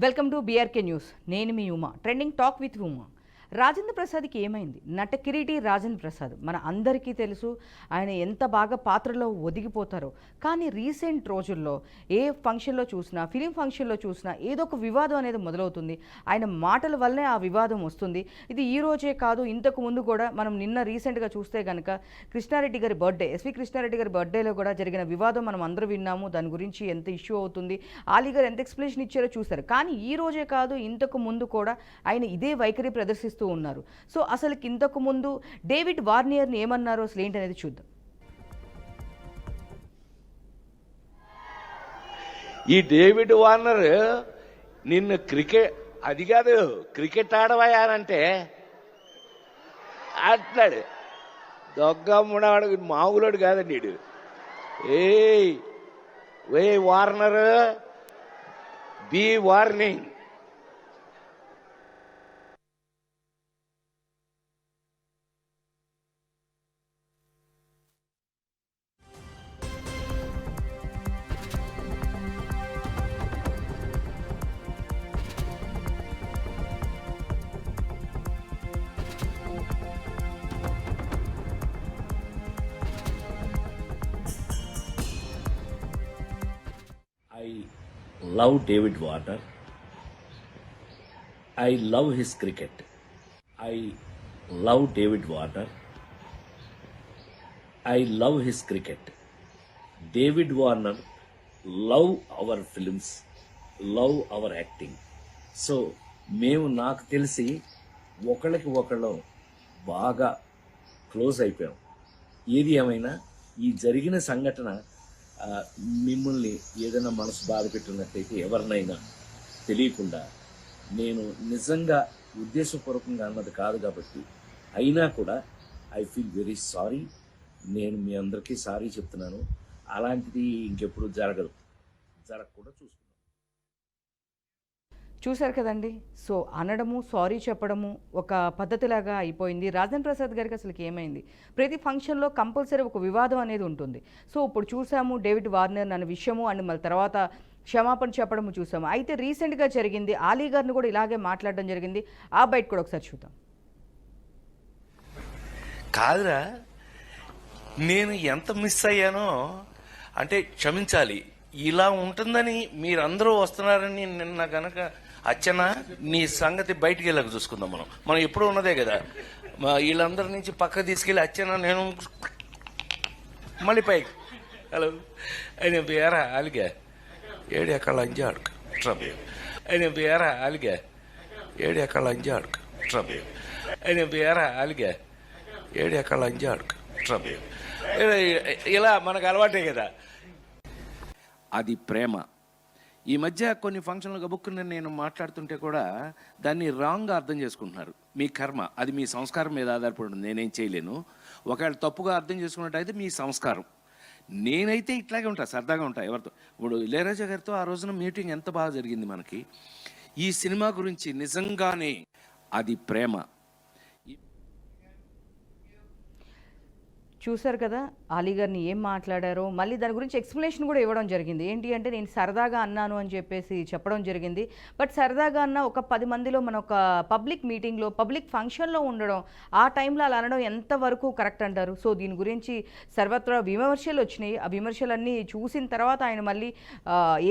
Welcome to BRK news. నేను మీ Uma. Trending talk with Uma. Rajendra ప్రసాద్కి ఏమైంది? నట కిరీటి రాజేంద్ర ప్రసాద్ మన అందరికీ తెలుసు. ఆయన ఎంత బాగా పాత్రలో ఒదిగిపోతారో. కానీ రీసెంట్ రోజుల్లో ఏ ఫంక్షన్లో చూసినా, ఫిలిం ఫంక్షన్లో చూసినా ఏదో ఒక వివాదం అనేది మొదలవుతుంది. ఆయన మాటల వల్లే ఆ వివాదం వస్తుంది. ఇది ఈ రోజే కాదు, ఇంతకు ముందు కూడా మనం నిన్న రీసెంట్గా చూస్తే కనుక కృష్ణారెడ్డి గారి బర్త్డే, ఎస్వి కృష్ణారెడ్డి గారి బర్త్డేలో కూడా జరిగిన వివాదం మనం అందరూ విన్నాము. దాని గురించి ఎంత ఇష్యూ అవుతుంది, ఆలీ గారు ఎంత ఎక్స్ప్లెనేషన్ ఇచ్చారో చూస్తారు. కానీ ఈ రోజే కాదు, ఇంతకు ముందు కూడా ఆయన ఇదే వైఖరి ప్రదర్శిస్తూ ఉన్నారు. సో అసలు ఇంతకు ముందు డేవిడ్ వార్నియర్ని ఏమన్నారో అసలు ఏంటనేది చూద్దాం. ఈ డేవిడ్ వార్నర్ నిన్ను క్రికెట్ అది కాదు క్రికెట్ ఆడవయానంటే అంటున్నాడు. దొగ్గమ్ముడాడు మామూలుడు కాదండి వీడు. ఏ Warner be warning. I love David Warner. I love his cricket. I love David Warner. I love his cricket. David Warner love our films, love our acting. So మేము నాకు తెలిసి ఒకళ్ళకి ఒకళ్ళం బాగా క్లోజ్ అయిపోయాం. ఏది ఏమైనా ఈ జరిగిన సంఘటన మిమ్మల్ని ఏదైనా మనసు బాధ పెట్టినట్టయితే ఎవరినైనా తెలియకుండా, నేను నిజంగా ఉద్దేశపూర్వకంగా అన్నది కాదు కాబట్టి, అయినా కూడా ఐ ఫీల్ వెరీ సారీ. నేను మీ అందరికీ సారీ చెప్తున్నాను. అలాంటిది ఇంకెప్పుడు జరగకుండా చూసుకున్నాను. చూశారు కదండి. సో అనడము, సారీ చెప్పడము ఒక పద్ధతిలాగా అయిపోయింది. రాజేంద్ర ప్రసాద్ గారికి అసలుకి ఏమైంది? ప్రతి ఫంక్షన్లో కంపల్సరీ ఒక వివాదం అనేది ఉంటుంది. సో ఇప్పుడు చూసాము డేవిడ్ వార్నర్ అన్న విషయము, అండ్ మళ్ళీ తర్వాత క్షమాపణ చెప్పడము చూసాము. అయితే రీసెంట్గా జరిగింది, ఆలీ గారిని కూడా ఇలాగే మాట్లాడడం జరిగింది. ఆ బయట కూడా ఒకసారి చూద్దాం. కాదురా, నేను ఎంత మిస్ అయ్యానో అంటే క్షమించాలి. ఇలా ఉంటుందని మీరందరూ వస్తున్నారని నిన్న గనక అచ్చనా నీ సంగతి బయటికి వెళ్ళక చూసుకుందాం. మనం ఎప్పుడూ ఉన్నదే కదా. వీళ్ళందరి నుంచి పక్క తీసుకెళ్ళి అచ్చనా నేను మళ్ళీ పైకి హలో అయిన పేరా అలిగా ఏడు ఎక్కడ లంజా అడుక ట్రబుల్ అయిన పేరా అలిగా ఏడు ఎక్కడ లంజా అడుక ట్రబుల్ అయిన పేరా అలిగా ఏడు ఎక్కడ లంజా అడుక ట్రబుల్. ఇలా మనకు అలవాటే కదా. అది ప్రేమ. ఈ మధ్య కొన్ని ఫంక్షన్లు గబుక్కుని నేను మాట్లాడుతుంటే కూడా దాన్ని రాంగ్గా అర్థం చేసుకుంటున్నారు. మీ కర్మ, అది మీ సంస్కారం మీద ఆధారపడి ఉంటుంది. నేనేం చేయలేను. ఒకవేళ తప్పుగా అర్థం చేసుకున్నట్టయితే మీ సంస్కారం. నేనైతే ఇట్లాగే ఉంటా, సరదాగా ఉంటా ఎవరితో. ఇప్పుడు ఇళయరాజా గారితో ఆ రోజున మీటింగ్ ఎంత బాగా జరిగింది మనకి. ఈ సినిమా గురించి నిజంగానే అది ప్రేమ. చూశారు కదా ఆలీ గారిని ఏం మాట్లాడారో. మళ్ళీ దాని గురించి ఎక్స్ప్లెనేషన్ కూడా ఇవ్వడం జరిగింది. ఏంటి అంటే నేను సరదాగా అన్నాను అని చెప్పేసి చెప్పడం జరిగింది. బట్ సరదాగా అన్న ఒక 10 మందిలో మన ఒక పబ్లిక్ మీటింగ్లో, పబ్లిక్ ఫంక్షన్లో ఉండడం, ఆ టైంలో అలా అనడం ఎంతవరకు కరెక్ట్ అంటారు? సో దీని గురించి సర్వత్రా విమర్శలు వచ్చినాయి. ఆ విమర్శలన్నీ చూసిన తర్వాత ఆయన మళ్ళీ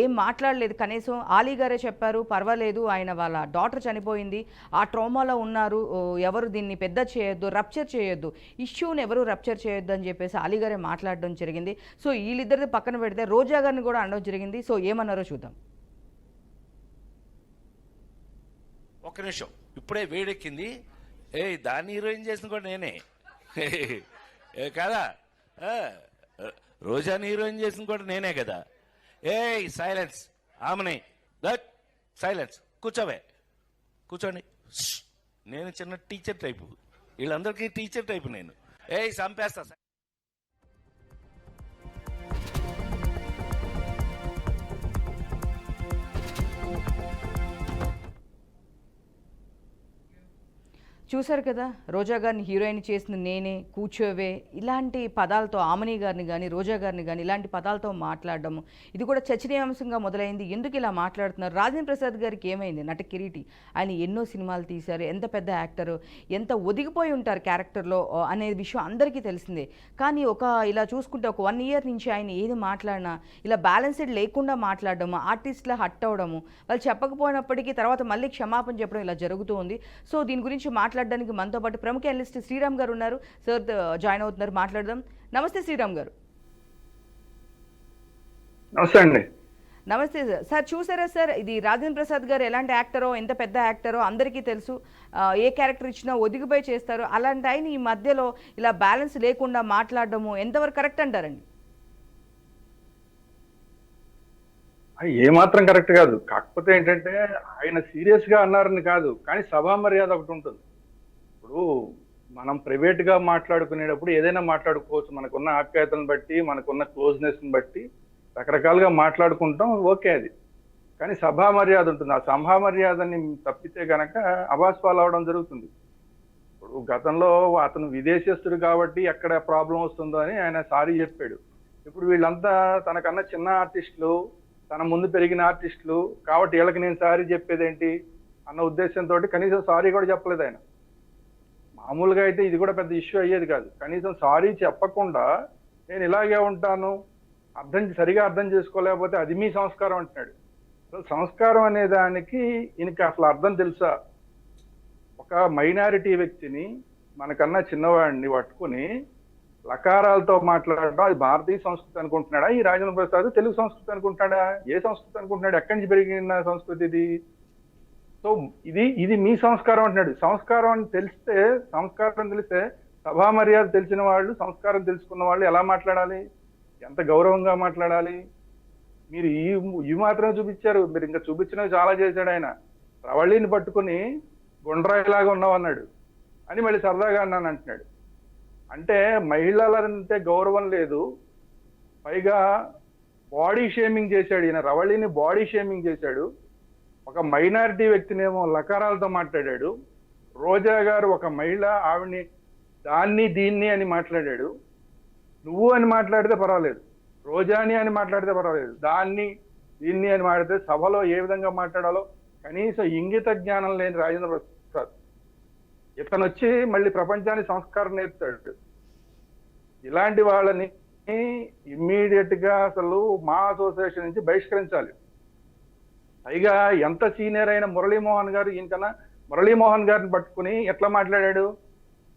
ఏం మాట్లాడలేదు. కనీసం ఆలీ గారే చెప్పారు, పర్వాలేదు, ఆయన వాళ్ళ డాటర్ చనిపోయింది, ఆ ట్రామాలో ఉన్నారు, ఎవరు దీన్ని పెద్ద చేయొద్దు, రప్చర్ చేయొద్దు, ఇష్యూని ఎవరు రప్చర్ చేయొద్దు అని చెప్పేసి ఆలీ గారే మాట్లాడడం జరిగింది. సో వీళ్ళిద్దరిది పక్కన పెడితే రోజా గారిని కూడా అనడం జరిగింది. సో ఏమన్నారో చూద్దాం. ఒక్క నిమిషం, ఇప్పుడే వేడెక్కింది. దాన్ని హీరోయిన్ చేసిన కూడా నేనే కదా. రోజాని హీరోయిన్ చేసిన కూడా నేనే కదా. సైలెన్స్ ఆమెనే, దట్ సైలెన్స్, కూర్చోండి. నేను చిన్న టీచర్ టైపు, వీళ్ళందరికీ టీచర్ టైపు నేను. చంపేస్తా. చూశారు కదా, రోజా గారిని హీరోయిన్ చేసిన నేనే, కూర్చోవే, ఇలాంటి పదాలతో ఆమని గారిని కానీ రోజా గారిని కానీ ఇలాంటి పదాలతో మాట్లాడడము, ఇది కూడా చర్చనీయాంశంగా మొదలైంది. ఎందుకు ఇలా మాట్లాడుతున్నారు? రాజేంద్ర ప్రసాద్ గారికి ఏమైంది? నట కిరీటి, ఆయన ఎన్నో సినిమాలు తీశారు, ఎంత పెద్ద యాక్టరు, ఎంత ఒదిగిపోయి ఉంటారు క్యారెక్టర్లో అనే విషయం అందరికీ తెలిసిందే. కానీ ఇలా చూసుకుంటే ఒక 1 ఇయర్ నుంచి ఆయన ఏది మాట్లాడినా ఇలా బ్యాలెన్స్డ్ లేకుండా మాట్లాడడము, ఆర్టిస్ట్లా హట్ అవ్వడము, వాళ్ళు చెప్పకపోయినప్పటికీ తర్వాత మళ్ళీ క్షమాపణ చెప్పడం ఇలా జరుగుతూ ఉంది. సో దీని గురించి మాట్లాడడానికి మనతో పాటు ప్రముఖ అనలిస్ట్ శ్రీరామ్ గారు ఉన్నారు. సార్ జాయిన్ అవుతున్నారు, మాట్లాడదాం. నమస్తే శ్రీరామ్ గారు. నమస్తే అండి. నమస్తే సార్. సార్ చూసారా సార్, ఇది రాజేంద్ర ప్రసాద్ గారు ఎలాంటి యాక్టరో, ఎంత పెద్ద యాక్టరో అందరికీ తెలుసు. ఏ క్యారెక్టర్ ఇచ్చినా ఒదిగిపోయి చేస్తారు. అలాంటి ఆయన ఈ మధ్యలో ఇలా బ్యాలెన్స్ లేకుండా మాట్లాడడము ఎంతవరకు కరెక్ట్ అంటారండి? ఏమాత్రం కరెక్ట్ కాదు. కాకపోతే ఏంటంటే ఆయన సీరియస్ గా అన్నారని కాదు, కానీ సభా మర్యాద ఒకటి ఉంటుంది. ఇప్పుడు మనం ప్రైవేట్ గా మాట్లాడుకునేటప్పుడు ఏదైనా మాట్లాడుకోవచ్చు, మనకున్న ఆప్యాయతను బట్టి, మనకున్న క్లోజ్నెస్ ని బట్టి రకరకాలుగా మాట్లాడుకుంటాం, ఓకే. అది కానీ సభా మర్యాద ఉంటుంది. ఆ సభా మర్యాదని తప్పితే గనక అవాస్పాలు అవడం జరుగుతుంది. ఇప్పుడు గతంలో అతను విదేశస్తుడు కాబట్టి ఎక్కడ ప్రాబ్లం వస్తుందో అని ఆయన సారీ చెప్పాడు. ఇప్పుడు వీళ్ళంతా తనకన్నా చిన్న ఆర్టిస్టులు, తన ముందు పెరిగిన ఆర్టిస్టులు కాబట్టి వీళ్ళకి నేను సారీ చెప్పేదేంటి అన్న ఉద్దేశంతో కనీసం సారీ కూడా చెప్పలేదు ఆయన. మామూలుగా అయితే ఇది కూడా పెద్ద ఇష్యూ అయ్యేది కాదు. కనీసం సారీ చెప్పకుండా నేను ఇలాగే ఉంటాను, సరిగా అర్థం చేసుకోలేకపోతే అది మీ సంస్కారం అంటున్నాడు. అసలు సంస్కారం అనే దానికి ఈయనకి అసలు అర్థం తెలుసా? ఒక మైనారిటీ వ్యక్తిని, మనకన్నా చిన్నవాడిని పట్టుకుని లకారాలతో మాట్లాడడం అది భారతీయ సంస్కృతి అనుకుంటున్నాడా ఈ రాజేంద్ర ప్రసాద్? తెలుగు సంస్కృతి అనుకుంటున్నాడా? ఏ సంస్కృతి అనుకుంటున్నాడు? ఎక్కడి నుంచి పెరిగిన సంస్కృతి ఇది? సో ఇది మీ సంస్కారం అంటున్నాడు. సంస్కారం తెలిస్తే సభా మర్యాద తెలిసిన వాళ్ళు, సంస్కారం తెలుసుకున్న వాళ్ళు ఎలా మాట్లాడాలి, ఎంత గౌరవంగా మాట్లాడాలి? మీరు ఇవి మాత్రమే చూపించారు, మీరు ఇంకా చూపించినవి చాలా చేశాడు ఆయన. రవళిని పట్టుకుని గుండ్రాయిలాగా ఉన్నావన్నాడు అని మళ్ళీ సరదాగా అన్నాను అంటున్నాడు. అంటే మహిళలంటే గౌరవం లేదు, పైగా బాడీ షేమింగ్ చేశాడు ఈయన. రవళిని బాడీ షేమింగ్ చేశాడు. ఒక మైనారిటీ వ్యక్తినేమో లకారాలతో మాట్లాడాడు. రోజా గారు ఒక మహిళ, ఆవిడ్ని దాన్ని దీన్ని అని మాట్లాడాడు. నువ్వు అని మాట్లాడితే పర్వాలేదు, రోజాని అని మాట్లాడితే పర్వాలేదు, దాన్ని దీన్ని అని మాట్లాడితే సభలో ఏ విధంగా మాట్లాడాలో కనీసం ఇంగిత జ్ఞానం లేని రాజేంద్ర ప్రసాద్ ఇతను వచ్చి మళ్ళీ ప్రపంచానికి సంస్కారం నేర్పుతాడు. ఇలాంటి వాళ్ళని ఇమ్మీడియట్ గా అసలు మా అసోసియేషన్ నుంచి బహిష్కరించాలి. పైగా ఎంత సీనియర్ అయిన మురళీమోహన్ గారు, ఈయనకన్నా మురళీమోహన్ గారిని పట్టుకుని ఎట్లా మాట్లాడాడు?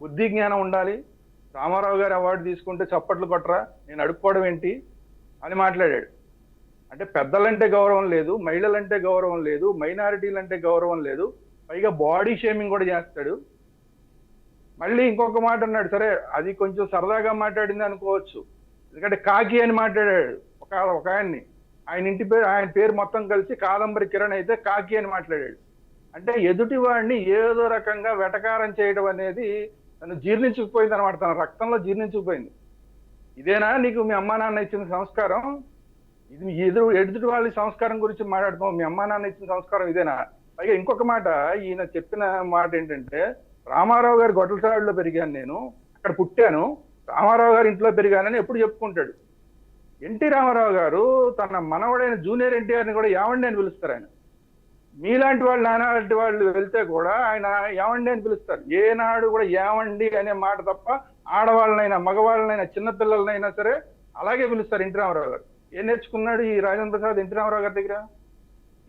బుద్ధి జ్ఞానం ఉండాలి, రామారావు గారు అవార్డు తీసుకుంటే చప్పట్లు కొట్టరా, నేను అడుక్కోవడం ఏంటి అని మాట్లాడాడు. అంటే పెద్దలంటే గౌరవం లేదు, మహిళలంటే గౌరవం లేదు, మైనారిటీలంటే గౌరవం లేదు, పైగా బాడీ షేమింగ్ కూడా చేస్తాడు. మళ్ళీ ఇంకొక మాట అన్నాడు, సరే అది కొంచెం సరదాగా మాట్లాడింది అనుకోవచ్చు, ఎందుకంటే కాకి అని మాట్లాడాడు ఒక ఆయన్ని. ఆయన పేరు మొత్తం కలిసి కాదంబరి కిరణ్ అయితే కాకి అని మాట్లాడాడు. అంటే ఎదుటి వాడిని ఏదో రకంగా వెటకారం చేయడం అనేది తను జీర్ణించుకుపోయింది అనమాట, తన రక్తంలో జీర్ణించుకుపోయింది. ఇదేనా నీకు మీ అమ్మా నాన్న ఇచ్చిన సంస్కారం? ఇది ఎదుటి వాళ్ళ సంస్కారం గురించి మాట్లాడుతాం, మీ అమ్మా నాన్న ఇచ్చిన సంస్కారం ఇదేనా? పైగా ఇంకొక మాట, ఈయన చెప్పిన మాట ఏంటంటే, రామారావు గారి గొడ్లసాడులో పెరిగాను, నేను అక్కడ పుట్టాను, రామారావు గారి ఇంట్లో పెరిగానని ఎప్పుడు చెప్పుకుంటాడు. ఎన్టీ రామారావు గారు తన మనవడైన జూనియర్ ఎన్టీఆర్ని కూడా ఏమండి అని పిలుస్తారు. ఆయన మీలాంటి వాళ్ళు, నానాలాంటి వాళ్ళు వెళ్తే కూడా ఆయన ఏమండి అని పిలుస్తారు. ఏనాడు కూడా ఏమండి అనే మాట తప్ప ఆడవాళ్ళనైనా మగవాళ్ళనైనా చిన్నపిల్లలనైనా సరే అలాగే పిలుస్తారు ఎన్టీ రామారావు గారు. ఏం నేర్చుకున్నాడు ఈ రాజేంద్ర ప్రసాద్ ఎన్టీ రామారావు గారి దగ్గర?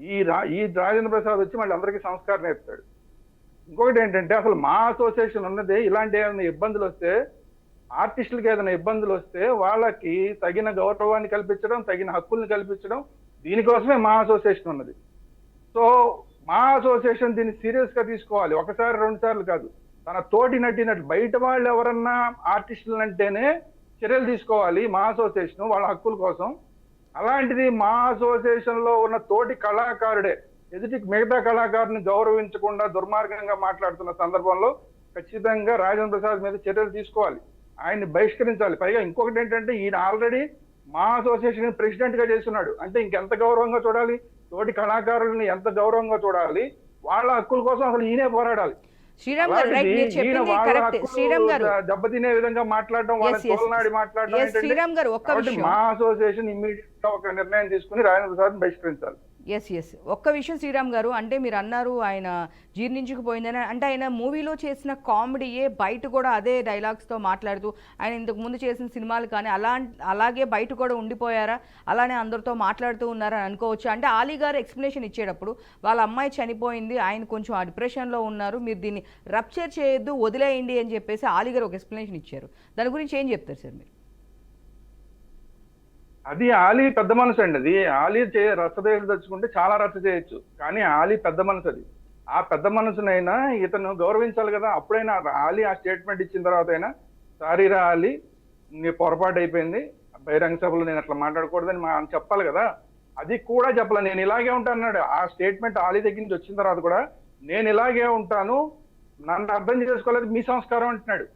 ఈ రాజేంద్ర ప్రసాద్ వచ్చి మళ్ళీ అందరికీ సంస్కారం నేర్పుతాడు. ఇంకొకటి ఏంటంటే, అసలు మా అసోసియేషన్ ఉన్నది ఇలాంటి ఏమైనా ఇబ్బందులు వస్తే, ఆర్టిస్టులకి ఏదైనా ఇబ్బందులు వస్తే వాళ్ళకి తగిన గౌరవాన్ని కల్పించడం, తగిన హక్కుల్ని కల్పించడం, దీనికోసమే మా అసోసియేషన్ ఉన్నది. సో మా అసోసియేషన్ దీన్ని సీరియస్ గా తీసుకోవాలి. ఒకసారి 2 సార్లు కాదు, తన తోటి నటినట్టు బయట వాళ్ళు ఎవరన్నా ఆర్టిస్టులు అంటేనే చర్యలు తీసుకోవాలి మా అసోసియేషన్ వాళ్ళ హక్కుల కోసం. అలాంటిది మా అసోసియేషన్ లో ఉన్న తోటి కళాకారుడే ఎదుటి మిగతా కళాకారుని గౌరవించకుండా దుర్మార్గంగా మాట్లాడుతున్న సందర్భంలో ఖచ్చితంగా రాజేంద్ర ప్రసాద్ మీద చర్యలు తీసుకోవాలి, ఆయన్ని బహిష్కరించాలి. పైగా ఇంకొకటి ఏంటంటే, ఈయన ఆల్రెడీ మా అసోసియేషన్ ప్రెసిడెంట్ గా చేస్తున్నాడు. అంటే ఇంకెంత గౌరవంగా చూడాలి, తోటి కళాకారులని ఎంత గౌరవంగా చూడాలి, వాళ్ళ హక్కుల కోసం అసలు ఈయనే పోరాడాలి. శ్రీరామ్ గారు రైట్, అలాంటిది మీరు ఈయన చెప్పింది వాళ్ళ కరెక్ట్. హక్కులు శ్రీరామ్ గారు దెబ్బతినే విధంగా మాట్లాడడం, వాళ్ళని yes. తోలనాడి మాట్లాడడం Yes, ఏంటంటే, శ్రీరామ్ గారు ఒక్క కాబట్టి విషయం. మా అసోసియేషన్ ఇమ్మీడియట్ గా ఒక నిర్ణయం తీసుకుని రాజేంద్ర ప్రసాద్ బహిష్కరించాలి. ఎస్ ఒక్క విషయం శ్రీరామ్ గారు, అంటే మీరు అన్నారు ఆయన జీర్ణించుకుపోయిందని, అంటే ఆయన మూవీలో చేసిన కామెడీయే బయట కూడా అదే డైలాగ్స్తో మాట్లాడుతూ ఆయన ఇంతకు ముందు చేసిన సినిమాలు కానీ అలాగే బయట కూడా ఉండిపోయారా, అలానే అందరితో మాట్లాడుతూ ఉన్నారా అని అనుకోవచ్చు. అంటే ఆలీ గారు ఎక్స్ప్లెనేషన్ ఇచ్చేటప్పుడు వాళ్ళ అమ్మాయి చనిపోయింది, ఆయన కొంచెం ఆ డిప్రెషన్లో ఉన్నారు, మీరు దీన్ని రప్చర్ చేయొద్దు వదిలేయండి అని చెప్పేసి ఆలీ గారు ఒక ఎక్స్ప్లెనేషన్ ఇచ్చారు. దాని గురించి ఏం చెప్తారు సార్ మీరు? అది ఆలీ పెద్ద మనసు అండి. అది ఆలీ రచ్చదేయులు తెచ్చుకుంటే చాలా రచ్చ చేయొచ్చు, కానీ ఆలీ పెద్ద మనసు. అది ఆ పెద్ద మనసునైనా ఇతను గౌరవించాలి కదా. అప్పుడైనా ఆలీ ఆ స్టేట్మెంట్ ఇచ్చిన తర్వాత అయినా సారీ రా ఆలీ, నీ పొరపాటు అయిపోయింది, బహిరంగ సభలో నేను అట్లా మాట్లాడకూడదని చెప్పాలి కదా. అది కూడా చెప్పాలి. నేను ఇలాగే ఉంటాను అన్నాడు. ఆ స్టేట్మెంట్ ఆలీ దగ్గర నుంచి వచ్చిన తర్వాత కూడా నేను ఇలాగే ఉంటాను, నన్ను అర్థం చేసుకోలేదు, మీ సంస్కారం అంటున్నాడు.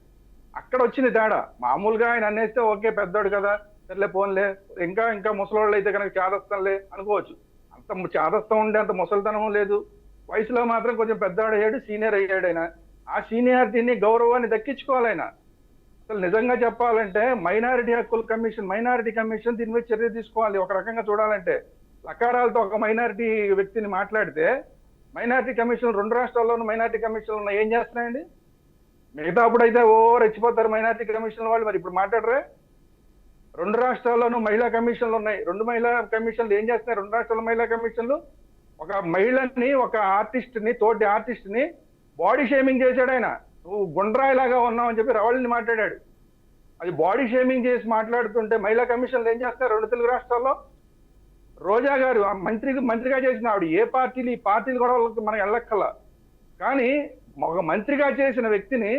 అక్కడ వచ్చింది తేడా. మామూలుగా ఆయన అనేస్తే ఓకే పెద్దోడు కదా, సర్లే పోన్లే, ఇంకా ముసలోళ్ళు అయితే కనుక చాదస్తంలే అనుకోవచ్చు. అంత చాదస్తం ఉండే అంత ముసలితనం లేదు. వయసులో మాత్రం కొంచెం పెద్దవాడు అయ్యాడు, సీనియర్ అయ్యాడు. ఆయన ఆ సీనియారిటీని గౌరవాన్ని దక్కించుకోవాలి. ఆయన అసలు నిజంగా చెప్పాలంటే మైనారిటీ కమిషన్ దీని మీద చర్య తీసుకోవాలి. ఒక రకంగా చూడాలంటే లకారాలతో ఒక మైనారిటీ వ్యక్తిని మాట్లాడితే మైనారిటీ కమిషన్ 2 రాష్ట్రాల్లోనూ మైనారిటీ కమిషన్లు ఉన్నాయి, ఏం చేస్తున్నాయండి? మిగతా అప్పుడైతే రెచ్చిపోతారు మైనారిటీ కమిషన్ వాళ్ళు, మరి ఇప్పుడు మాట్లాడరే? 2 రాష్ట్రాల్లోనూ మహిళా కమిషన్లు ఉన్నాయి. 2 మహిళా కమిషన్లు ఏం చేస్తున్నాయి? 2 రాష్ట్రాల మహిళా కమిషన్లు ఒక మహిళని, ఒక తోటి ఆర్టిస్ట్ ని బాడీ షేమింగ్ చేశాడు. ఆయన నువ్వు గుండ్రాయిలాగా ఉన్నావు అని చెప్పి రవళిని మాట్లాడాడు. అది బాడీ షేమింగ్ చేసి మాట్లాడుతుంటే మహిళా కమిషన్లు ఏం చేస్తారు 2 తెలుగు రాష్ట్రాల్లో? రోజా గారు మంత్రిగా చేసిన ఆవిడ ఈ పార్టీలు కూడా మనకు వెళ్ళక్కల, కానీ ఒక మంత్రిగా చేసిన వ్యక్తిని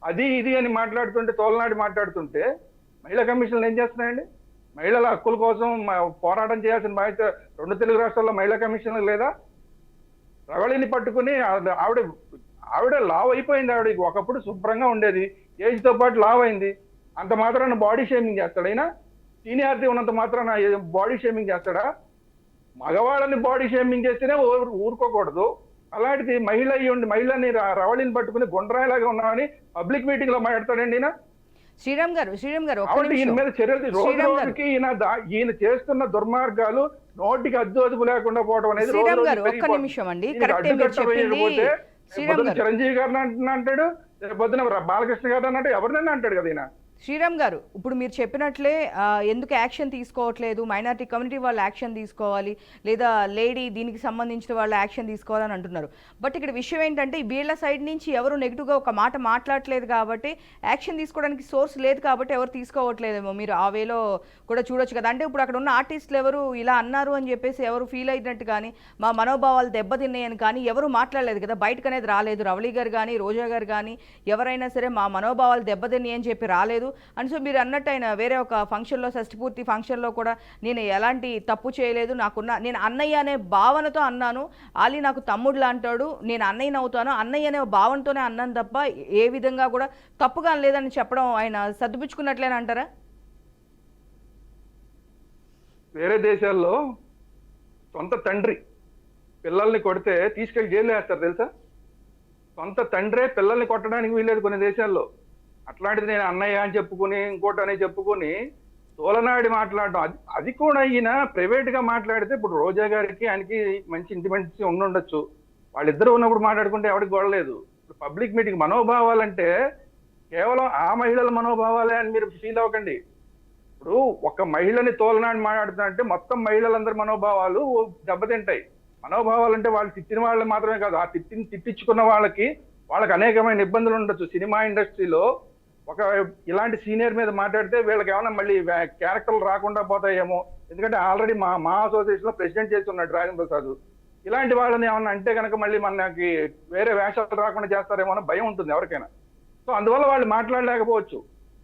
అది ఇది అని మాట్లాడుతుంటే, తోలనాడి మాట్లాడుతుంటే మహిళా కమిషన్లు ఏం చేస్తున్నాయండి? మహిళల హక్కుల కోసం పోరాటం చేయాల్సిన బాధ్యత 2 తెలుగు రాష్ట్రాల్లో మహిళా కమిషన్లు లేదా? రవళిని పట్టుకుని ఆవిడ లావ్ అయిపోయింది. ఆవిడ ఒకప్పుడు శుభ్రంగా ఉండేది, ఏజ్ తో పాటు లావ్ అయింది. అంత మాత్రాన బాడీ షేమింగ్ చేస్తాడు అయినా? సీనియారిటీ ఉన్నంత మాత్రాన బాడీ షేమింగ్ చేస్తాడా? మగవాళ్ళని బాడీ షేమింగ్ చేస్తేనే ఊరుకోకూడదు. అలాంటిది మహిళ అయ్యి మహిళని రవళిని పట్టుకుని గుండ్రాయిలాగా ఉన్నామని పబ్లిక్ మీటింగ్ లో మాట్లాడతాడండి ఈయన. శ్రీరామ్ గారు ఈయన మీద చర్యలు రోజుకి ఈయన చేస్తున్న దుర్మార్గాలు నోటికి అద్దు లేకుండా పోవడం అనేది చిరంజీవి గారిని అంటాడు, పొద్దున బాలకృష్ణ గారిని అంటే ఎవరినైనా అంటాడు కదా ఈయన. శ్రీరామ్ గారు, ఇప్పుడు మీరు చెప్పినట్లే ఎందుకు యాక్షన్ తీసుకోవట్లేదు, మైనారిటీ కమ్యూనిటీ వాళ్ళు యాక్షన్ తీసుకోవాలి, లేదా లేడీ దీనికి సంబంధించిన వాళ్ళు యాక్షన్ తీసుకోవాలని అంటున్నారు. బట్ ఇక్కడ విషయం ఏంటంటే వీళ్ళ సైడ్ నుంచి ఎవరు నెగిటివ్గా ఒక మాట మాట్లాడట్లేదు కాబట్టి, యాక్షన్ తీసుకోవడానికి సోర్స్ లేదు కాబట్టి ఎవరు తీసుకోవట్లేదేమో. మీరు ఆ వేలో కూడా చూడొచ్చు కదా. అంటే ఇప్పుడు అక్కడ ఉన్న ఆర్టిస్టులు ఎవరు ఇలా అన్నారు అని చెప్పేసి ఎవరు ఫీల్ అయినట్టు కానీ, మా మనోభావాలు దెబ్బతిన్నాయని కానీ ఎవరు మాట్లాడలేదు కదా, బయటకు అనేది రాలేదు. రవళి గారు కానీ, రోజా గారు కానీ ఎవరైనా సరే మా మనోభావాలు దెబ్బతిన్నాయి అని చెప్పి రాలేదు. అండ్ సో మీరు అన్నట్టు ఆయన వేరే ఒక ఫంక్షన్లో, షష్ఠిపూర్తి ఫంక్షన్లో కూడా నేను ఎలాంటి తప్పు చేయలేదు, నేను అన్నయ్య అనే భావనతో అన్నాను, ఆలీ నాకు తమ్ముడులా అంటాడు, నేను అన్నయ్యని అవుతాను, అన్నయ్య అనే భావనతోనే అన్నాను తప్ప ఏ విధంగా కూడా తప్పుగా లేదని చెప్పడం ఆయన సర్దుపుచ్చుకున్నట్లేని అంటారా? వేరే దేశాల్లో సొంత తండ్రి పిల్లల్ని కొడితే తీసుకెళ్లి జైలు వేస్తారు తెలుసా? సొంత తండ్రే పిల్లల్ని కొట్టడానికి వీల్లేదు కొన్ని దేశాల్లో. అట్లాంటిది నేను అన్నయ్య అని చెప్పుకుని ఇంకోటి చెప్పుకుని తోలనాడి మాట్లాడడం, అది కూడా ఈయన ప్రైవేట్ గా మాట్లాడితే, ఇప్పుడు రోజా గారికి ఆయనకి మంచి ఇంటిమెన్సీ ఉండొచ్చు, వాళ్ళిద్దరూ ఉన్నప్పుడు మాట్లాడుకుంటే ఎవరికి గొడవలేదు. ఇప్పుడు పబ్లిక్ మీటింగ్ మనోభావాలంటే కేవలం ఆ మహిళల మనోభావాలే అని మీరు ఫీల్ అవ్వకండి. ఇప్పుడు ఒక మహిళని తోలనాడి మాట్లాడుతుంటే మొత్తం మహిళలందరి మనోభావాలు దెబ్బతింటాయి. మనోభావాలు అంటే వాళ్ళు తిట్టిన వాళ్ళు మాత్రమే కాదు, ఆ తిట్టించుకున్న వాళ్ళకి అనేకమైన ఇబ్బందులు ఉండొచ్చు. సినిమా ఇండస్ట్రీలో ఒక ఇలాంటి సీనియర్ మీద మాట్లాడితే వీళ్ళకి ఏమైనా మళ్ళీ క్యారెక్టర్లు రాకుండా పోతాయేమో. ఎందుకంటే ఆల్రెడీ మా అసోసియేషన్ లో ప్రెసిడెంట్ చేసి ఉన్నాడు రాజేంద్ర ప్రసాద్. ఇలాంటి వాళ్ళని ఏమన్నా అంటే కనుక మళ్ళీ మనకి వేరే వేషాలు రాకుండా చేస్తారేమో అని భయం ఉంటుంది ఎవరికైనా. సో అందువల్ల వాళ్ళు మాట్లాడలేకపోవచ్చు.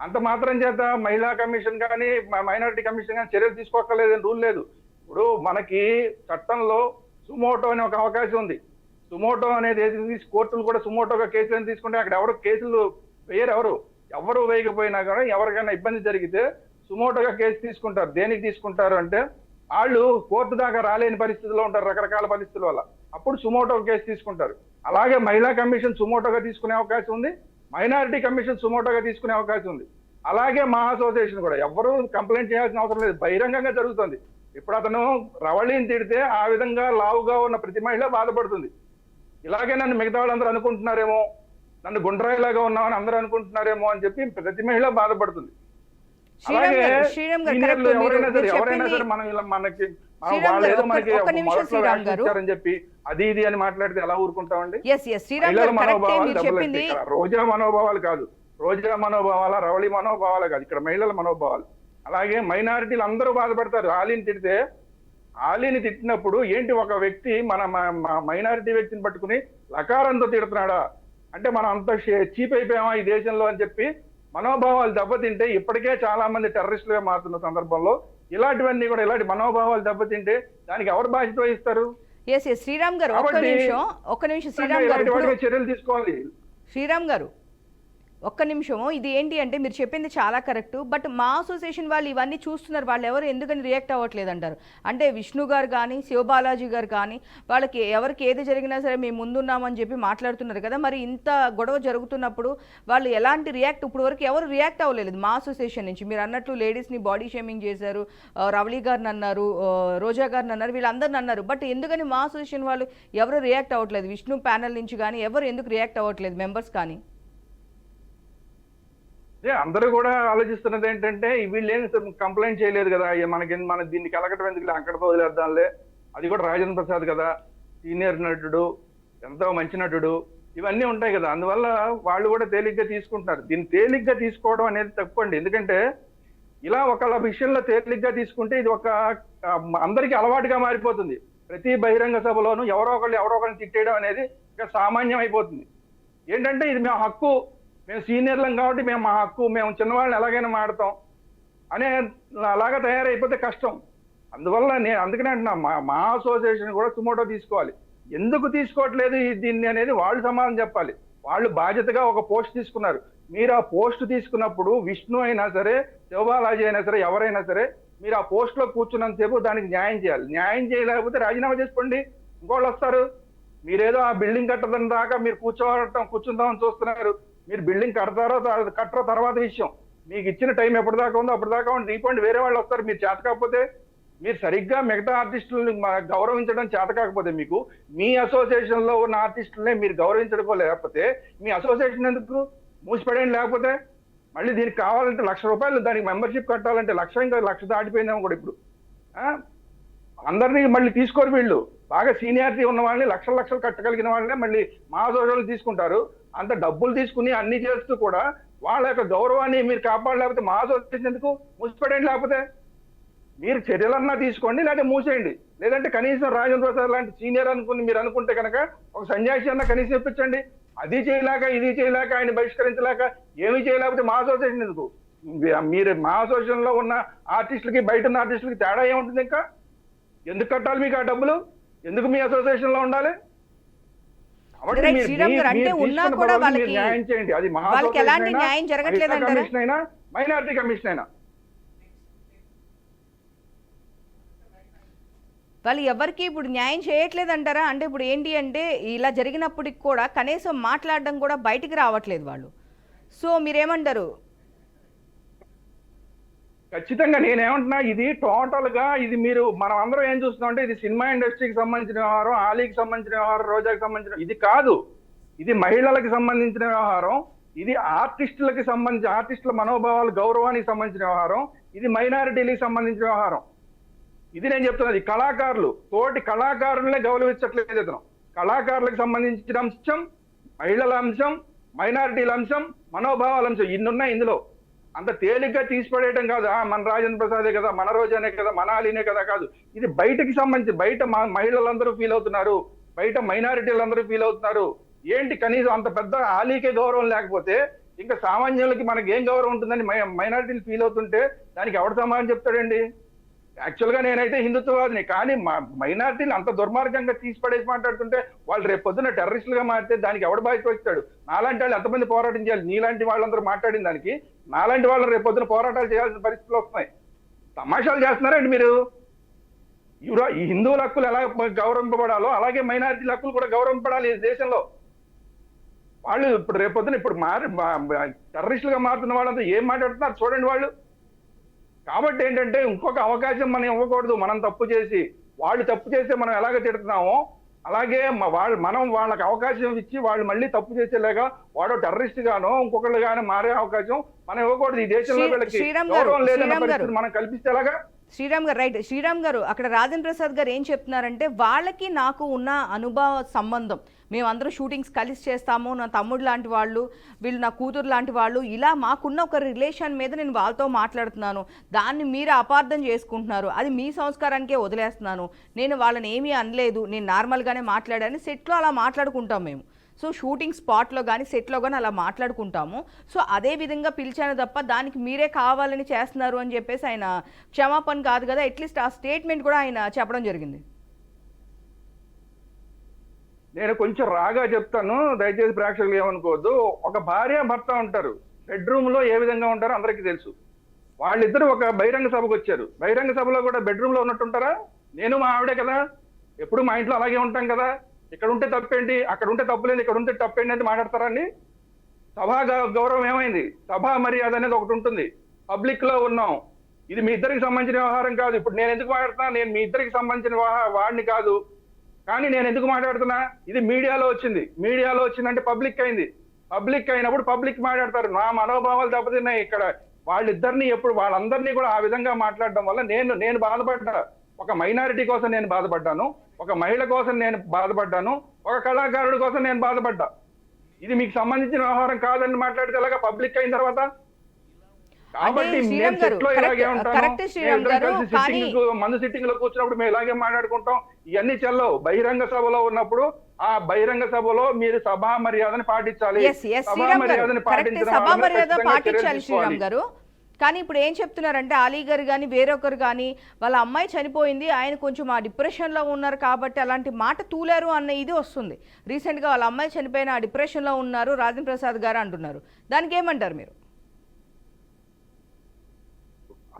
అంత మాత్రం చేత మహిళా కమిషన్ కానీ మైనారిటీ కమిషన్ కానీ చర్యలు తీసుకోక్కర్లేదని రూల్ లేదు. ఇప్పుడు మనకి చట్టంలో సుమోటో అనే ఒక అవకాశం ఉంది. సుమోటో అనేది కోర్టులు కూడా సుమోటోగా కేసులను తీసుకుంటే అక్కడ ఎవరు కేసులు ఎవరు వేయకపోయినా కానీ ఎవరికైనా ఇబ్బంది జరిగితే సుమోటోగా కేసు తీసుకుంటారు. దేనికి తీసుకుంటారు అంటే వాళ్ళు కోర్టు దాకా రాలేని పరిస్థితిలో ఉంటారు రకరకాల పరిస్థితుల వల్ల. అప్పుడు సుమోటో కేసు తీసుకుంటారు. అలాగే మహిళా కమిషన్ సుమోటోగా తీసుకునే అవకాశం ఉంది, మైనారిటీ కమిషన్ సుమోటోగా తీసుకునే అవకాశం ఉంది. అలాగే మా అసోసియేషన్ కూడా ఎవరు కంప్లైంట్ చేయాల్సిన అవసరం లేదు, బహిరంగంగా జరుగుతుంది. ఇప్పుడు అతను రవళిని తిడితే ఆ విధంగా లావుగా ఉన్న ప్రతి మహిళ బాధపడుతుంది. ఇలాగే నన్ను మిగతా వాళ్ళందరూ అనుకుంటున్నారేమో, నన్ను గుండ్రాయిలాగా ఉన్నామని అందరూ అనుకుంటున్నారేమో అని చెప్పి ప్రతి మహిళ బాధపడుతుంది. అలాగే సీనియర్లు ఎవరైనా సరే మనం ఇలా మనకి వాళ్ళు ఏదో మనకి ఇచ్చారని చెప్పి అది ఇది అని మాట్లాడితే ఎలా ఊరుకుంటామండి? మహిళల మనోభావాలు దెబ్బతింటాయి. రోజా మనోభావాలు కాదు, రోజా మనోభావాల, రవళి మనోభావాలు కాదు, ఇక్కడ మహిళల మనోభావాలు. అలాగే మైనారిటీలు అందరూ బాధపడతారు. ఆలీని తిడితే, ఆలీని తిట్టినప్పుడు ఏంటి ఒక వ్యక్తి మన మైనారిటీ వ్యక్తిని పట్టుకుని లకారంతో తిడుతున్నాడా అంటే మనం అంత చీప్ అయిపోయామా ఈ దేశంలో అని చెప్పి మనోభావాలు దెబ్బతింటే, ఇప్పటికే చాలా మంది టెర్రరిస్టులుగా మారుతున్న సందర్భంలో ఇలాంటివన్నీ కూడా, ఇలాంటి మనోభావాలు దెబ్బతింటే దానికి ఎవరు బాధ్యత వహిస్తారు? శ్రీరామ్ గారు ఒక్క నిమిషం చర్యలు తీసుకోవాలి. శ్రీరామ్ గారు ఒక్క నిమిషము, ఇది ఏంటి అంటే మీరు చెప్పింది చాలా కరెక్ట్, బట్ మా అసోసియేషన్ వాళ్ళు ఇవన్నీ చూస్తున్నారు, వాళ్ళు ఎవరు ఎందుకని రియాక్ట్ అవ్వట్లేదు అంటారు. అంటే విష్ణు గారు కానీ శివబాలాజీ గారు కానీ వాళ్ళకి ఎవరికి ఏది జరిగినా సరే మేము ముందున్నామని చెప్పి మాట్లాడుతున్నారు కదా, మరి ఇంత గొడవ జరుగుతున్నప్పుడు వాళ్ళు ఎలాంటి ఇప్పుడు వరకు ఎవరు రియాక్ట్ అవ్వలేదు మా అసోసియేషన్ నుంచి. మీరు అన్నట్లు లేడీస్ని బాడీ షేమింగ్ చేశారు, రవళి గారిని అన్నారు, రోజా గారిని అన్నారు, వీళ్ళందరిని అన్నారు, బట్ ఎందుకని మా అసోసియేషన్ వాళ్ళు ఎవరు రియాక్ట్ అవ్వట్లేదు? విష్ణు ప్యానల్ నుంచి కానీ ఎవరు ఎందుకు రియాక్ట్ అవ్వట్లేదు మెంబర్స్ కానీ? అందరూ కూడా ఆలోచిస్తున్నది ఏంటంటే వీళ్ళేం కంప్లైంట్ చేయలేదు కదా, మన దీన్ని కలగటం ఎందుకు, అక్కడతో వదిలేద్దాంలే, అది కూడా రాజేంద్ర ప్రసాద్ కదా, సీనియర్ నటుడు, ఎంతో మంచి నటుడు, ఇవన్నీ ఉంటాయి కదా, అందువల్ల వాళ్ళు కూడా తేలిగ్గా తీసుకుంటున్నారు. దీన్ని తేలిగ్గా తీసుకోవడం అనేది తప్పండి. ఎందుకంటే ఇలా ఒకళ్ళ విషయంలో తేలిగ్గా తీసుకుంటే ఇది ఒక అందరికీ అలవాటుగా మారిపోతుంది. ప్రతి బహిరంగ సభలోనూ ఎవరో ఒకరిని తిట్టేయడం అనేది ఇక సామాన్యం అయిపోతుంది. ఏంటంటే ఇది మేము హక్కు, మేము సీనియర్లం కాబట్టి మేము మా హక్కు, మేము చిన్నవాళ్ళని ఎలాగైనా మాడతాం అనే అలాగా తయారైపోతే కష్టం. అందువల్ల నేను అందుకనే అంటున్నా మా అసోసియేషన్ కూడా సుమోటో తీసుకోవాలి. ఎందుకు తీసుకోవట్లేదు దీన్ని అనేది వాళ్ళు సమాధానం చెప్పాలి. వాళ్ళు బాధ్యతగా ఒక పోస్ట్ తీసుకున్నారు. మీరు ఆ పోస్ట్ తీసుకున్నప్పుడు విష్ణు అయినా సరే, శివబాలాజీ అయినా సరే, ఎవరైనా సరే మీరు ఆ పోస్ట్ లో కూర్చున్నంతసేపు దానికి న్యాయం చేయాలి. న్యాయం చేయలేకపోతే రాజీనామా చేసుకోండి, ఇంకోళ్ళు వస్తారు. మీరేదో ఆ బిల్డింగ్ కట్టదని దాకా మీరు కూర్చుందామని చూస్తున్నారు. మీరు బిల్డింగ్ కట్టరో తర్వాత విషయం. మీకు ఇచ్చిన టైం ఎప్పటిదాకా ఉందో అప్పటిదాకా రీపోండి, వేరే వాళ్ళు వస్తారు. మీరు చేత కాకపోతే, మీరు సరిగ్గా మిగతా ఆర్టిస్టులను గౌరవించడం చేత కాకపోతే, మీకు మీ అసోసియేషన్ లో ఉన్న ఆర్టిస్టులనే మీరు గౌరవించడం లేకపోతే మీ అసోసియేషన్ ఎందుకు మూసిపడేయండి. లేకపోతే మళ్ళీ దీనికి కావాలంటే ₹1,00,000 దానికి మెంబర్షిప్ కట్టాలంటే ఇంకా 1,00,000 దాటిపోయిందేమో కూడా ఇప్పుడు. అందరినీ మళ్ళీ తీసుకోరు వీళ్ళు. బాగా సీనియారిటీ ఉన్న వాళ్ళని లక్షలు కట్టగలిగిన వాళ్ళనే మళ్ళీ మా అసోసియేషన్ తీసుకుంటారు. అంత డబ్బులు తీసుకుని అన్ని చేస్తూ కూడా వాళ్ళ యొక్క గౌరవాన్ని మీరు కాపాడలేకపోతే మా అసోసియేషన్ ఎందుకు మూసిపడేయండి. లేకపోతే మీరు చర్యలన్నా తీసుకోండి, లేకపోతే మూసేయండి. లేదంటే కనీసం రాజేంద్ర ప్రసాద్ లాంటి సీనియర్ మీరు అనుకుంటే కనుక ఒక సన్యాసి అన్న కనీసం ఇప్పించండి. అది చేయలేక, ఇది చేయలేక, ఆయన బహిష్కరించలేక, ఏమీ చేయలేకపోతే మా అసోసియేషన్ ఎందుకు? మీరు మా అసోసియేషన్ లో ఉన్న ఆర్టిస్టులకి బయట ఉన్న ఆర్టిస్టులకి తేడా ఏముంటుంది? ఇంకా ఎందుకు కట్టాలి మీకు ఆ డబ్బులు? ఎందుకు మీ అసోసియేషన్ లో ఉండాలి? న్యాయం చేయండి. అది మా కమిషన్ అయినా మైనారిటీ కమిషన్ అయినా వాళ్ళు ఎవరికి ఇప్పుడు న్యాయం చేయట్లేదు అంటారా? అంటే ఇప్పుడు ఏంటి అంటే ఇలా జరిగినప్పటికి కూడా కనీసం మాట్లాడడం కూడా బయటికి రావట్లేదు వాళ్ళు. సో మీరేమంటారు? ఖచ్చితంగా నేనేమంటున్నా, ఇది టోటల్ గా ఇది మనం అందరం ఏం చూస్తున్నాం అంటే ఇది సినిమా ఇండస్ట్రీకి సంబంధించిన వ్యవహారం, ఆలీకి సంబంధించిన వ్యవహారం, రోజాకి సంబంధించిన ఇది కాదు. ఇది మహిళలకు సంబంధించిన వ్యవహారం, ఇది ఆర్టిస్టులకి సంబంధించి ఆర్టిస్టుల మనోభావాలు గౌరవానికి సంబంధించిన వ్యవహారం, ఇది మైనారిటీలకు సంబంధించిన వ్యవహారం. ఇది నేను చెప్తున్నది. కళాకారులు తోటి కళాకారులనే గౌరవించట్లేదు ఇతను. కళాకారులకు సంబంధించిన అంశం, మహిళల అంశం, మైనారిటీల అంశం, మనోభావాల అంశం, ఇన్నున్నాయి ఇందులో. అంత తేలిగ్గా తీసిపడేయటం కాదు. మన రాజేంద్ర ప్రసాదే కదా, మన రోజానే కదా, మన ఆలీనే కదా కాదు. ఇది బయటకి సంబంధించి, బయట మహిళలందరూ ఫీల్ అవుతున్నారు, బయట మైనారిటీలందరూ ఫీల్ అవుతున్నారు. ఏంటి కనీసం అంత పెద్ద ఆలీకే గౌరవం లేకపోతే ఇంకా సామాన్యులకి మనకి ఏం గౌరవం ఉంటుందని మైనారిటీలు ఫీల్ అవుతుంటే దానికి ఎవరు సమాధానం చెప్తాడండి? యాక్చువల్ గా నేనైతే హిందుత్వవాదిని, కానీ మైనారిటీలు అంత దుర్మార్గంగా తీసిపడేసి మాట్లాడుతుంటే వాళ్ళు రేపు పొద్దున్న టెర్రరిస్టులుగా మారితే దానికి ఎవడు బాధ్యత వస్తాడు? నాలాంటి వాళ్ళు ఎంతమంది పోరాటం చేయాలి? నీలాంటి వాళ్ళందరూ మాట్లాడిన దానికి నాలాంటి వాళ్ళు రేపు పొద్దున పోరాటాలు చేయాల్సిన పరిస్థితులు వస్తున్నాయి. తమాషాలు చేస్తున్నారండి మీరు. ఈ హిందువుల హక్కులు ఎలా గౌరవింపబడాలో అలాగే మైనారిటీల హక్కులు కూడా గౌరవింపబడాలి ఈ దేశంలో. వాళ్ళు ఇప్పుడు రేపొద్దున ఇప్పుడు టెర్రరిస్టులుగా మారుతున్న వాళ్ళంతా ఏం మాట్లాడుతున్నారు చూడండి వాళ్ళు. కాబట్టి ఏంటంటే ఇంకొక అవకాశం మనం ఇవ్వకూడదు. మనం తప్పు చేసి వాళ్ళు తప్పు చేస్తే మనం ఎలాగ తిడుతున్నామో అలాగే మనం వాళ్ళకి అవకాశం ఇచ్చి వాళ్ళు మళ్ళీ తప్పు చేసేలాగా వాడో టెర్రరిస్ట్ గానో ఇంకొకళ్ళు గానో మారే అవకాశం మనం ఇవ్వకూడదు. ఈ దేశంలో వీళ్ళకి గౌరవం లేదన్న పరిస్థితి మనం కల్పిస్తే ఎలాగా? శ్రీరామ్ గారు రైట్. శ్రీరామ్ గారు, అక్కడ రాజేంద్ర ప్రసాద్ గారు ఏం చెప్తున్నారంటే వాళ్ళకి నాకు ఉన్న అనుభవ సంబంధం, మేమందరం షూటింగ్స్ కలిసి చేస్తాము, నా తమ్ముడు లాంటి వాళ్ళు, వీళ్ళు నా కూతురు లాంటి వాళ్ళు, ఇలా మాకున్న ఒక రిలేషన్ మీద నేను వాళ్ళతో మాట్లాడుతున్నాను, దాన్ని మీరు అపార్థం చేసుకుంటున్నారు, అది మీ సంస్కారానికే వదిలేస్తున్నాను, నేను వాళ్ళని ఏమీ అనలేదు, నేను నార్మల్గానే మాట్లాడాను, సెట్లో అలా మాట్లాడుకుంటాం మేము. సో షూటింగ్ స్పాట్లో కానీ సెట్లో కానీ అలా మాట్లాడుకుంటాము. సో అదే విధంగా పిలిచాను తప్ప దానికి మీరే కావాలని చేస్తున్నారు అని చెప్పేసి ఆయన క్షమాపణ కాదు కదా, అట్లీస్ట్ ఆ స్టేట్మెంట్ కూడా ఆయన చెప్పడం జరిగింది. నేను కొంచెం రాగా చెప్తాను, దయచేసి ప్రేక్షకులు ఏమనుకోవద్దు. ఒక భార్య భర్త ఉంటారు, బెడ్రూమ్ లో ఏ విధంగా ఉంటారో అందరికీ తెలుసు. వాళ్ళిద్దరు ఒక బహిరంగ సభకు వచ్చారు. బహిరంగ సభలో కూడా బెడ్రూమ్ లో ఉన్నట్టుంటారా? నేను మా ఆవిడే కదా, ఎప్పుడు మా ఇంట్లో అలాగే ఉంటాం కదా, ఇక్కడ ఉంటే తప్పేంటి, అక్కడ ఉంటే తప్పులేదు, ఇక్కడ ఉంటే తప్పేంటి అని మాట్లాడతారండి. సభా గౌరవం ఏమైంది? సభా మర్యాద అనేది ఒకటి ఉంటుంది. పబ్లిక్ లో ఉన్నాం, ఇది మీ ఇద్దరికి సంబంధించిన వ్యవహారం కాదు. ఇప్పుడు నేను ఎందుకు మాట్లాడుతున్నా, నేను మీ ఇద్దరికి సంబంధించిన వాడిని కాదు, కానీ నేను ఎందుకు మాట్లాడుతున్నా, ఇది మీడియాలో వచ్చింది. మీడియాలో వచ్చిందంటే పబ్లిక్ అయింది. పబ్లిక్ అయినప్పుడు పబ్లిక్ మాట్లాడతారు. నా మనోభావాలు దెబ్బతిన్నాయి ఇక్కడ. వాళ్ళిద్దరిని ఎప్పుడు వాళ్ళందరినీ కూడా ఆ విధంగా మాట్లాడడం వల్ల నేను బాధపడ్డా. ఒక మైనారిటీ కోసం నేను బాధపడ్డాను, ఒక మహిళ కోసం నేను బాధపడ్డాను, ఒక కళాకారుడి కోసం నేను బాధపడ్డా. ఇది మీకు సంబంధించిన వ్యవహారం కాదని మాట్లాడితే ఎలాగా పబ్లిక్ అయిన తర్వాత? కాబట్టి నేను సెట్లో ఇలాగే ఉంటాను, మందు సిట్టింగ్ లో కూర్చున్నప్పుడు మేము ఇలాగే మాట్లాడుకుంటాం. ఇవన్నీ చెల్లవు. బహిరంగ సభలో ఉన్నప్పుడు ఆ బహిరంగ సభలో మీరు సభా మర్యాదని పాటించాలి. సభా మర్యాదని పాటించాలి శ్రీరామ్ గారు. కానీ ఇప్పుడు ఏం చెప్తున్నారంటే అలీ గారు కానీ వేరొకరు కానీ వాళ్ళ అమ్మాయి చనిపోయింది, ఆయన కొంచెం ఆ డిప్రెషన్లో ఉన్నారు కాబట్టి అలాంటి మాట తూలారు అన్న ఇది వస్తుంది. రీసెంట్గా వాళ్ళ అమ్మాయి చనిపోయిన ఆ డిప్రెషన్లో ఉన్నారు రాజేంద్ర ప్రసాద్ గారు అంటున్నారు. దానికి ఏమంటారు మీరు?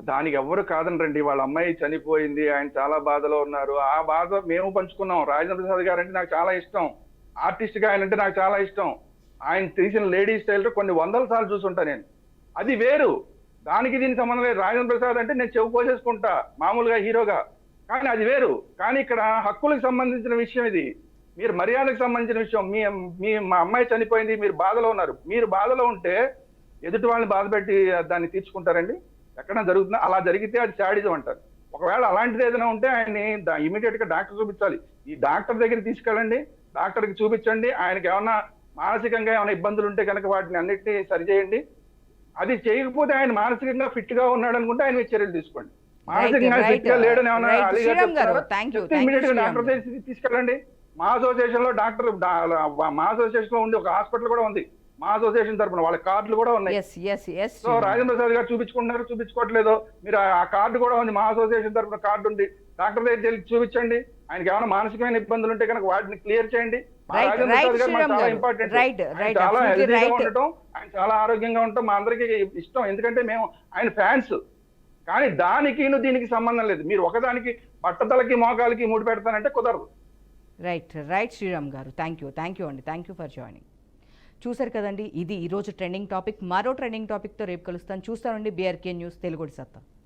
దానికి ఎవరు కాదనరండి. వాళ్ళ అమ్మాయి చనిపోయింది, ఆయన చాలా బాధలో ఉన్నారు. ఆ బాధ మేము పంచుకున్నాం. రాజేంద్ర ప్రసాద్ గారు అంటే నాకు చాలా ఇష్టం, ఆర్టిస్ట్ గా ఆయన అంటే నాకు చాలా ఇష్టం. ఆయన తీసిన లేడీ స్టైల్ కొన్ని 100 సార్లు చూసుంటా నేను. అది వేరు, దానికి దీనికి సంబంధం లేదు. రాజేంద్ర ప్రసాద్ అంటే నేను చెవు కోసేసుకుంటా మామూలుగా హీరోగా, కానీ అది వేరు. కానీ ఇక్కడ హక్కులకు సంబంధించిన విషయం ఇది, మీరు మర్యాదకు సంబంధించిన విషయం. మా అమ్మాయి చనిపోయింది, మీరు బాధలో ఉన్నారు. మీరు బాధలో ఉంటే ఎదుటి వాళ్ళని బాధ పెట్టి దాన్ని తీర్చుకుంటారండి? ఎక్కడ జరుగుతుందో అలా జరిగితే అది శాడిజం అంటారు. ఒకవేళ అలాంటిది ఏదైనా ఉంటే ఆయన్ని ఇమీడియట్ గా డాక్టర్ చూపించాలి. ఈ డాక్టర్ దగ్గరికి తీసుకెళ్ళండి, డాక్టర్కి చూపించండి. ఆయనకి ఏమన్నా మానసికంగా ఏమైనా ఇబ్బందులు ఉంటే కనుక వాటిని అన్నిటినీ సరిచేయండి. అది చేయకపోతే ఆయన మానసికంగా ఫిట్ గా ఉన్నాడు అనుకుంటే ఆయన మీద చర్యలు తీసుకోండి. మానసికంగా ఫిట్ గా లేడని ఏమన్నా ఇమీడియట్ గా డాక్టర్ దగ్గరికి తీసుకెళ్ళండి. మా అసోసియేషన్ లో మా అసోసియేషన్ లో ఉంది, ఒక హాస్పిటల్ కూడా ఉంది మా అసోసియేషన్ తరఫున, వాళ్ళ కార్డులు కూడా ఉన్నాయి. సో రాజేంద్ర ప్రసాద్ గారు చూపించుకుంటున్నారు, చూపించుకోవట్లేదు, మీరు ఆ కార్డు కూడా ఉంది, మా అసోసియేషన్ తరఫున కార్డు ఉంది, డాక్టర్ దగ్గర చూపించండి. ఆయనకి ఏమైనా మానసికమైన ఇబ్బందులు ఉంటే కనుక వాటిని క్లియర్ చేయండి. రాజేంద్ర ప్రసాద్ గారు మాకు చాలా ఇంపార్టెంట్, చాలా హెల్తీగా ఉండటం, ఆయన చాలా ఆరోగ్యంగా ఉండటం మా అందరికీ ఇష్టం. ఎందుకంటే మేము ఆయన ఫ్యాన్స్. కానీ దానికి దీనికి సంబంధం లేదు. మీరు ఒకదానికి పట్టతలకి మోకాలకి ముడి పెడతానంటే కుదరదు. రైట్ శ్రీరామ్ గారు, థ్యాంక్ యూ అండి, థ్యాంక్ యూ ఫర్ జాయినింగ్. చూసారు కదండి, ఇది ఈరోజు ట్రెండింగ్ టాపిక్. మరో ట్రెండింగ్ టాపిక్తో రేపు కలుస్తాను. చూస్తానండి BRK న్యూస్ తెలుగుడి సత్తా.